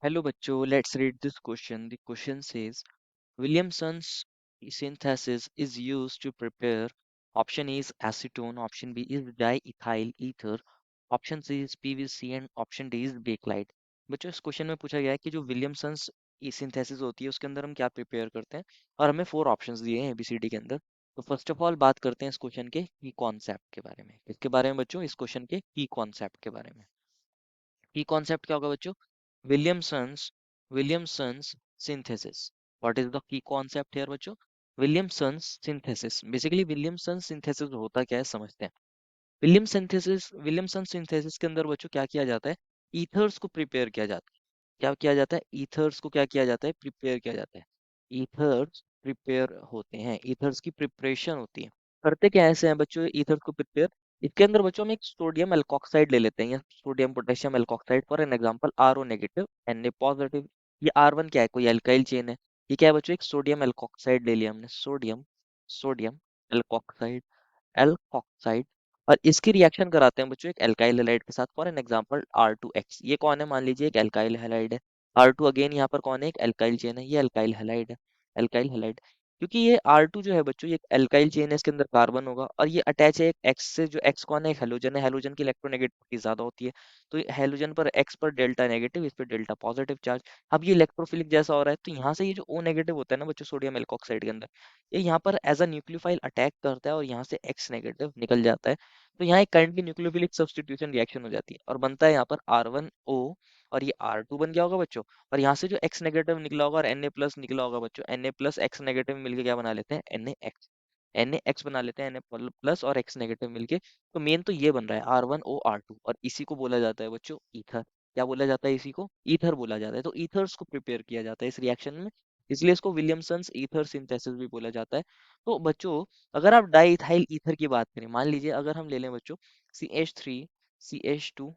Hello bachcho, let's read this question. The question says Williamson's synthesis is used to prepare option A is acetone, option B is diethyl ether, option C is PVC and option D is bakelite. बच्चों इस question में पूछा गया है कि जो Williamson's synthesis होती है उसके अंदर हम क्या प्रिपेयर करते हैं और हमें फोर ऑप्शंस दिए हैं एबीसीडी के अंदर। तो फर्स्ट ऑफ ऑल बात करते हैं इस क्वेश्चन के की कॉन्सेप्ट के बारे में। किसके बारे में बच्चों? इस क्वेश्चन के की कॉन्सेप्ट के बारे में। की कॉन्सेप्ट क्या होगा बच्चों? Williamson's Williamson's synthesis. What is the key concept here बच्चों? Williamson's synthesis. Basically Williamson synthesis होता क्या है समझते हैं। विलियमसन सिंथेसिस के अंदर बच्चों क्या किया जाता है? ईथर्स को प्रिपेयर किया जाता है। क्या किया जाता है? ईथर्स को क्या किया जाता है? प्रिपेयर किया जाता है। ईथर्स प्रिपेयर होते हैं, ईथर्स की प्रिपरेशन होती है। करते क्या ऐसे हैं बच्चों ईथर को प्रिपेयर? इसके अंदर बच्चों हम एक सोडियम एल्कोक्साइड ले लेते हैं या sodium potassium alkoxide. For an example R O negative N A positive. ये आर वन क्या है? कोई एल्काइल चेन है। ये क्या है बच्चों? एक सोडियम एल्कोक्साइड ले लिया हमने। Sodium sodium alkoxide alkoxide. और इसकी रिएक्शन कराते हैं बच्चों एक एल्काइल हैलाइड के साथ। For an example R2X। ये कौन है? मान लीजिए एक एल्काइल हैलाइड है। R2 अगेन यहाँ पर कौन है? एक एल्काइल चेन है। ये एल्काइल हैलाइड है। Alkyl halide. क्योंकि ये R2 जो है बच्चों ये एल्काइल चेन है, इसके अंदर कार्बन होगा और ये अटैच है एक X से। जो X कौन है? एक हेलोजन है। हेलोजन की इलेक्ट्रोनेगेटिविटी ज्यादा होती है। तो हेलोजन पर X पर डेल्टा नेगेटिव, इस पर डेल्टा पॉजिटिव चार्ज। अब ये इलेक्ट्रोफिलिक जैसा हो रहा है तो यहाँ से ये जो O नेगेटिव होता है ना बच्चों सोडियम एल्कोक्साइड के अंदर, ये यहाँ पर एज अ न्यूक्लियोफाइल अटैक करता है और यहाँ से X नेगेटिव निकल जाता है। तो यहाँ एक करंट की न्यूक्लियोफिलिक सब्स्टिट्यूशन रिएक्शन हो जाती है और बनता है यहाँ पर R1O। और ये R2 बन गया होगा बच्चों। और यहाँ से जो X नेगेटिव निकला होगा और Na+ निकला होगा बच्चों, Na+ X नेगेटिव मिलके क्या बना लेते हैं? NaX। NaX बना लेते हैं, Na+ और X नेगेटिव मिलके। तो मेन तो ये बन रहा है R1O R2 और इसी को बोला जाता है बच्चों ईथर। क्या बोला जाता है? इसी को ईथर बोला जाता है। तो ईथर्स को प्रिपेयर किया जाता है इस रिएक्शन में, इसलिए इसको विलियमसन्स ईथर सिंथेसिस भी बोला जाता है। तो बच्चों अगर आप डाइथाइल ईथर की बात करें, मान लीजिए अगर हम ले लें बच्चों CH3 CH2O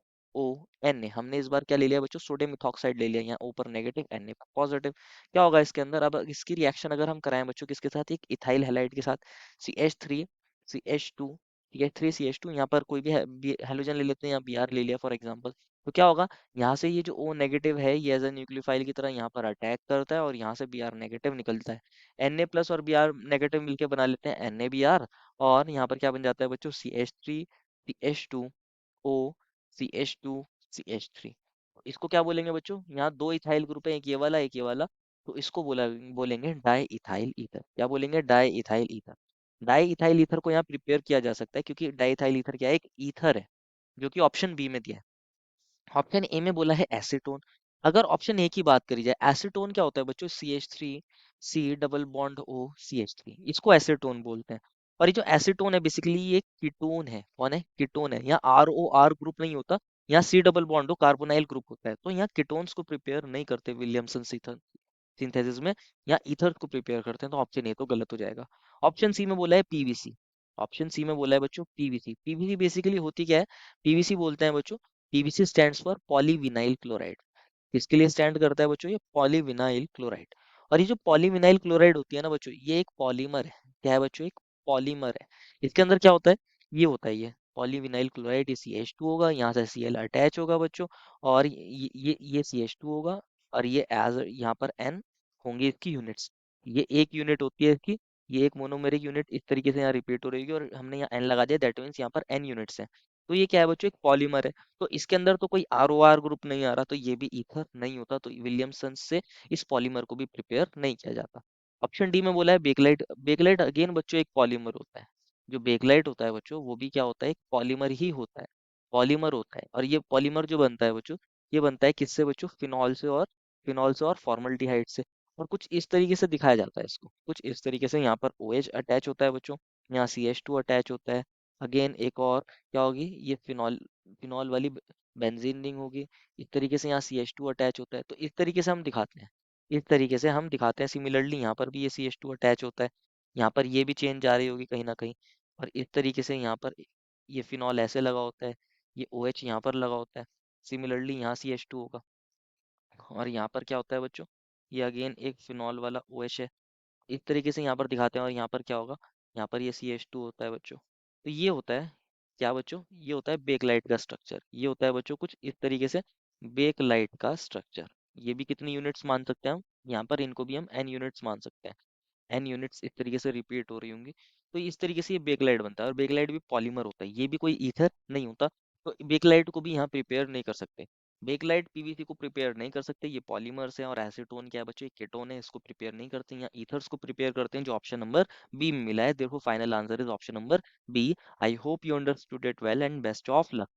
Na। हमने इस बार क्या ले लिया बच्चों? सोडियम मिथॉक्साइड ले लिया। यहाँ ऊपर नेगेटिव Na पर पॉजिटिव। क्या होगा इसके अंदर? अब इसकी रिएक्शन अगर हम कराएं बच्चों किसके साथ? एक इथाइल हैलाइड के साथ। CH3 CH2 CH3 CH2। यहाँ पर कोई भी हेलोजन ले लेते हैं या Br ले लिया फॉर एग्जाम्पल। तो क्या होगा? यहाँ से ये जो O नेगेटिव है ये एज अ न्यूक्लियोफाइल की तरह यहाँ पर अटैक करता है और यहाँ से Br नेगेटिव निकलता है। Na+ और Br नेगेटिव मिलके बना लेते हैं NaBr। और यहाँ पर क्या बन जाता है बच्चों? CH3 CH2O CH2 CH3। इसको क्या बोलेंगे बच्चों? यहाँ दो इथाइल ग्रुप है, एक ये वाला एक ये वाला। तो इसको बोलेंगे डाई इथाइल ईथर। क्या बोलेंगे? Di ethyl ether. Di ethyl ether को यहाँ प्रिपेयर किया जा सकता है क्योंकि डाई इथाइल ईथर क्या है? एक ईथर है, जो कि ऑप्शन बी में दिया है। ऑप्शन ए में बोला है एसीटोन। अगर ऑप्शन ए की बात करी जाए, एसीटोन क्या होता है बच्चों? CH3C double bond O CH3, इसको एसीटोन बोलते हैं। और ये जो एसीटोन है बेसिकली ये कीटोन है। कौन है? कीटोन है। यहाँ ROR ग्रुप नहीं होता, यहाँ C double bond O carbonyl group होता है। तो यहाँ कीटोन्स को प्रिपेयर नहीं करते विलियमसन सिंथेसिस में, यहाँ ईथर को प्रिपेयर करते हैं। तो ऑप्शन ए तो गलत हो जाएगा। ऑप्शन सी में बोला है पीवीसी। ऑप्शन सी में बोला है बच्चों पीवीसी। पीवीसी बेसिकली होती क्या है? पीवीसी बोलते हैं बच्चों, PVC stands for polyvinyl chloride. किसके लिए स्टैंड करता है बच्चों? ये पॉलीविनाइल क्लोराइड। और ये जो पॉलीविनाइल क्लोराइड होती है ना बच्चों, ये एक पॉलीमर है। क्या है बच्चों? एक पॉलीमर है। इसके अंदर क्या होता है? ये होता है ये पॉलीविनाइल क्लोराइड। ये CH2 होगा, यहाँ से Cl अटैच होगा बच्चों। और ये CH2 होगा और ये एज यहाँ पर N होंगी इसकी यूनिट्स। ये एक यूनिट होती है इसकी। ये एक मोनोमेरिक यूनिट इस तरीके से यहाँ रिपीट हो रही है और हमने यहाँ N लगा दिया, दैट मीन्स यहाँ पर N यूनिट्स हैं। तो ये क्या है बच्चों? एक पॉलीमर है। तो इसके अंदर तो कोई ROR ग्रुप नहीं आ रहा, तो ये भी ईथर नहीं होता। तो विलियमसन से इस पॉलीमर को भी प्रिपेयर नहीं किया जाता। ऑप्शन डी में बोला है बेकलाइट। बेकलाइट अगेन बच्चों एक पॉलीमर होता है। जो बेकलाइट होता है बच्चों वो भी क्या होता है? एक पॉलीमर ही होता है। पॉलीमर होता है। और ये पॉलीमर जो बनता है बच्चों, ये बनता है किससे बच्चों? फिनॉल से और फॉर्मल्डिहाइड से। और कुछ इस तरीके से दिखाया जाता है इसको, कुछ इस तरीके से। यहाँ पर OH अटैच होता है बच्चों, यहाँ CH2 अटैच होता है। अगेन एक और क्या होगी? ये फिनॉल फिनॉल वाली बेंजीन रिंग होगी। इस तरीके से यहाँ CH2 अटैच होता है। तो इस तरीके से हम दिखाते हैं, इस तरीके से हम दिखाते हैं। सिमिलरली यहाँ पर भी ये CH2 अटैच होता है। यहाँ पर ये भी चेंज जा रही होगी कहीं ना कहीं। और इस तरीके से यहाँ पर ये फिनॉल ऐसे लगा होता है, ये OH यहाँ पर लगा होता है। सिमिलरली यहाँ CH2 होगा। और यहाँ पर क्या होता है बच्चों? ये अगेन एक फिनॉल वाला OH है। इस तरीके से यहाँ पर दिखाते हैं। और यहाँ पर क्या होगा? यहाँ पर ये CH2 होता है बच्चों। तो ये होता है क्या बच्चों? ये होता है बेकलाइट का स्ट्रक्चर। ये होता है बच्चों कुछ इस तरीके से बेकलाइट का स्ट्रक्चर। ये भी कितनी यूनिट्स मान सकते हैं हम, यहाँ पर इनको भी हम एन यूनिट्स मान सकते हैं। एन यूनिट्स इस तरीके से रिपीट हो रही होंगी, तो इस तरीके से ये बेकलाइट बनता है, और बेकलाइट भी पॉलीमर होता है, ये भी कोई ईथर नहीं होता। तो बेकलाइट को भी यहाँ प्रिपेयर नहीं कर सकते, बेकलाइट पीवीसी को प्रिपेयर नहीं कर सकते, ये पॉलीमर्स हैं। और एसीटोन क्या है बच्चों, केटोन है, इसको प्रिपेयर नहीं करते, यहाँ ईथर्स को प्रिपेयर करते हैं, जो ऑप्शन नंबर बी में मिला है। देखो final answer is option number B. I hope you understood it well and best of luck.